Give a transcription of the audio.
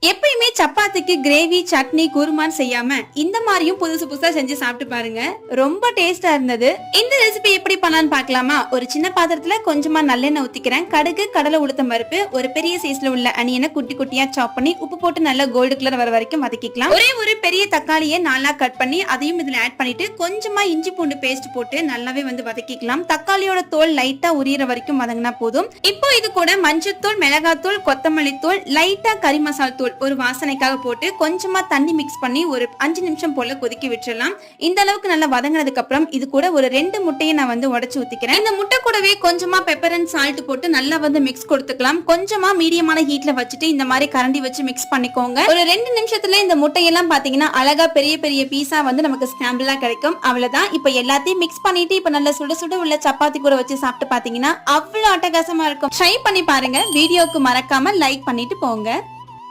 எப்பயுமே சப்பாத்திக்கு கிரேவி சட்னி குருமான்னு செய்யாம இந்த மாதிரியும் புதுசு புதுசா செஞ்சு சாப்பிட்டு பாருங்க, ரொம்ப டேஸ்டா இருந்தது. இந்த ரெசிபி எப்படி பண்ணலாம்னு பார்க்கலாமா? ஒரு சின்ன பாத்திரத்துல கொஞ்சமா நல்லெண்ணெய் ஊத்திக்கிறேன். கடுகு, கடலை, உளுத்தம் பருப்பு, ஒரு பெரிய சைஸ்ல உள்ள அனியனை குட்டி குட்டியா சாப் பண்ணி உப்பு போட்டு நல்லா கோல்டு கலர் வர வரைக்கும் வதக்கிக்கலாம். ஒரு பெரிய தக்காளியை நாலா கட் பண்ணி அதையும் இதுல ஆட் பண்ணிட்டு கொஞ்சமா இஞ்சி பூண்டு பேஸ்ட் போட்டு நல்லாவே வதக்கிக்கலாம். தக்காளியோட தோல் லைட்டா உரியற வரைக்கும் வதங்கினா போதும். இப்போ இது கூட மஞ்சத்தூள், மிளகாத்தூள், கொத்தமல்லி தூள், லைட்டா கறி மசாலா தூள் ஒரு வாசனைக்காக போட்டு கொஞ்சமா தண்ணி மிக்ஸ் பண்ணி ஒரு 5 நிமிஷம் போல கொதிக்க விட்டுறலாம். இந்த அளவுக்கு நல்லா வதங்கினதுக்கு அப்புறம் இது கூட ஒரு 2 முட்டையை நான் உடைச்சு ஊத்திக்கிறேன். இந்த முட்டை கூடவே கொஞ்சமா பெப்பர் அண்ட் சால்ட் போட்டு நல்லா மிக்ஸ் கொடுத்துக்கலாம். கொஞ்சமா மீடியமான ஹீட்ல வச்சுட்டு இந்த மாதிரி கரண்டி வச்சு மிக்ஸ் பண்ணிக்கோங்க. ஒரு 2 நிமிஷத்துல இந்த முட்டையெல்லாம் பாத்தீங்கன்னா அழகா பெரிய பெரிய பீஸா நமக்கு ஸ்கிராம்பிளா கிடைக்கும். அவ்வளவுதான். இப்ப எல்லாத்தையும் மிக்ஸ் பண்ணிட்டு இப்ப நல்லா சுட சுட உள்ள சப்பாத்தி கூட வச்சு சாப்பிட்டு பாத்தீங்கன்னா அவ்வளவு அட்டகாசமா இருக்கும். ட்ரை பண்ணி பாருங்க. வீடியோக்கு மறக்காம லைக் பண்ணிட்டு போங்க.